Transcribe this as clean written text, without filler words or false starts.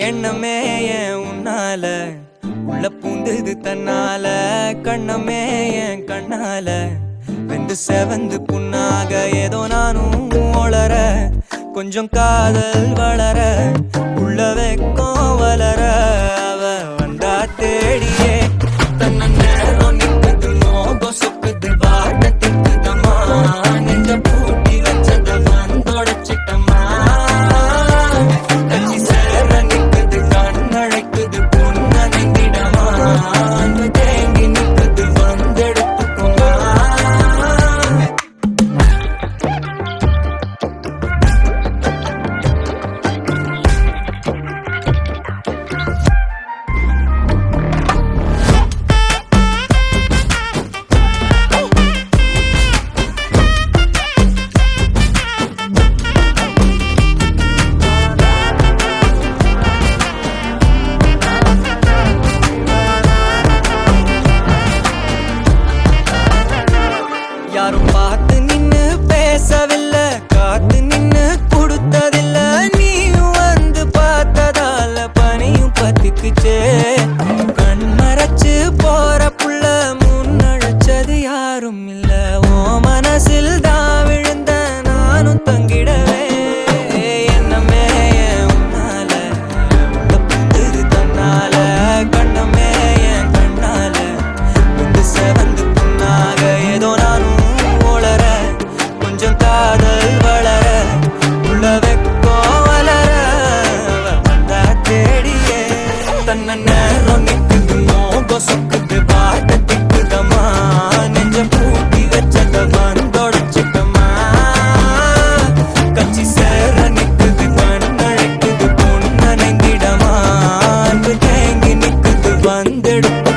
எண்ணமே ஏன் உன்னால உள்ள பூந்தது தன்னால கண்ணமே என் கண்ணால வெந்து செவந்து புண்ணாக ஏதோ நானும் ஒளர கொஞ்சம் காதல் வளர உள்ள வெக்கம் வளர அவ வந்தா தேடியே தன்ன நேரம் நிக்குது மோகம் சொக்குது வாட்ட திக்குதம்மா நெஞ்ச பூட்டி வச்சத வந்தொடச்சிட்டம்மா கட்சி சேர நிக்குது கண்ணழைக்குது பொண்ண நெங்கிடமா தேங்கி நிக்குது வந்தெடுத்துக்குமா யாரும் பார்த்து நின்னு பேசவில்லை காத்து நின்னு கொடுத்ததில்லை நீயும் வந்து பார்த்ததால பனியும் பத்திக்குச்சே கண் மறைச்சு போற புள்ள முன்னழைச்சது யாரும் இல்ல ஓ மனசில் தான் விழுந்த நானும் தங்கிடவே என்னமே உன்னால உள்ள புந்தது தன்னால கண்ணமே என் கண்ணால வந்து செவந்து புண்ணாக ஏதோ நானும் ஒளர கொஞ்சம் காதல் வளர உள்ள வெக்கோ வளர வந்தா தேடியே தன்ன நேரம் நிக்குது மோகம் சொக்குது வாட்ட திக்குதம்மா நெஞ்ச பூட்டி வச்சத வந்தொடச்சிட்டம்மா கட்சி சேர நிக்குது கண்ணழைக்குது பொண்ண நெங்கிடமா தேங்கி நிக்குது வந்தெடுத்து